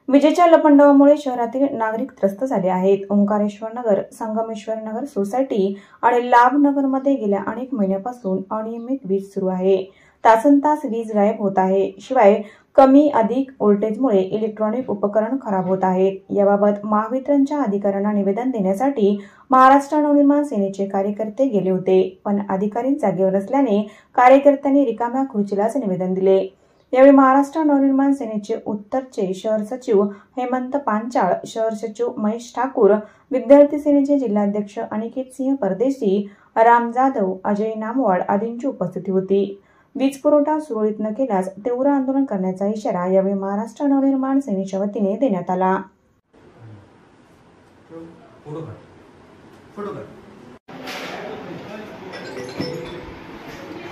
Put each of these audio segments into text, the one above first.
विजेच्या लपंडावामुळे शहरातील नागरिक त्रस्त झाले आहेत। ओंकारेश्वर नगर, संगमेश्वर नगर सोसायटी आणि लाभ नगर मध्ये गेल्या अनेक महिन्यापासून अनियमित वीज सुरू आहे। तासनतास वीज गायब होत आहे। शिवाय कमी अधिक व्होल्टेजमुळे इलेक्ट्रॉनिक उपकरण खराब होत आहेत। याबाबत महावितरणच्या अधिकाऱ्यांना निवेदन देण्यासाठी महाराष्ट्र नवनिर्माण सेनेचे कार्यकर्ते गेले होते, पण अधिकारी जागेवर नसल्याने कार्यकर्त्यांनी रिकाम्या खुर्चीलाच निवेदन दिले। यावेळी महाराष्ट्र नवनिर्माण सेनेचे उत्तरचे शहर सचिव हेमंत पांचाळ, शहर सचिव महेश ठाकूर, विद्यार्थी सेनेचे जिल्हाध्यक्ष अनिकेत सिंह परदेशी, राम जाधव, अजय नामवाड आदींची उपस्थिती होती। वीज पुरवठा सुरळीत न केल्यास तीव्र आंदोलन करण्याचा इशारा यावेळी महाराष्ट्र नवनिर्माण सेनेच्या वतीने देण्यात आला।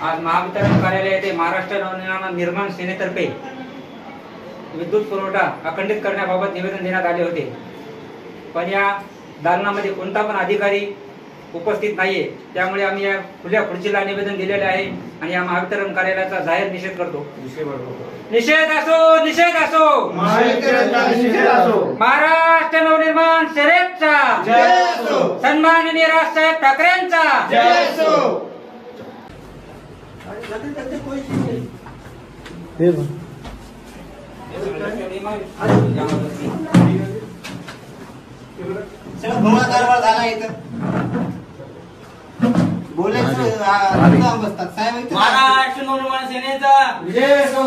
आज महावितरण कार्यालय येथे महाराष्ट्र नवनिर्माण सेनेतर्फे विद्युत पुरवठा अखंडित करण्याबाबत निवेदन देण्यात आले होते, पण या दालनामध्ये कोणता पण अधिकारी उपस्थित नाहीये। त्यामुळे आम्ही या खुल्या खुर्चीला निवेदन दिलेले आहे आणि या महावितरण कार्यालयाचा जाहीर निषेध करतो। निषेध असो, निषेध असो, महाराष्ट्र नवनिर्माण सेनेचा जय असो, सन्माननीय राजसाहेब ठाकरेंचा जय असो। कारभार झाला इथं महाराष्ट्र नवनिर्माण सेनेचा विजय असो,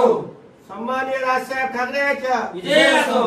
सन्माननीय राजसाहेब ठाकरेंचा विजय असो।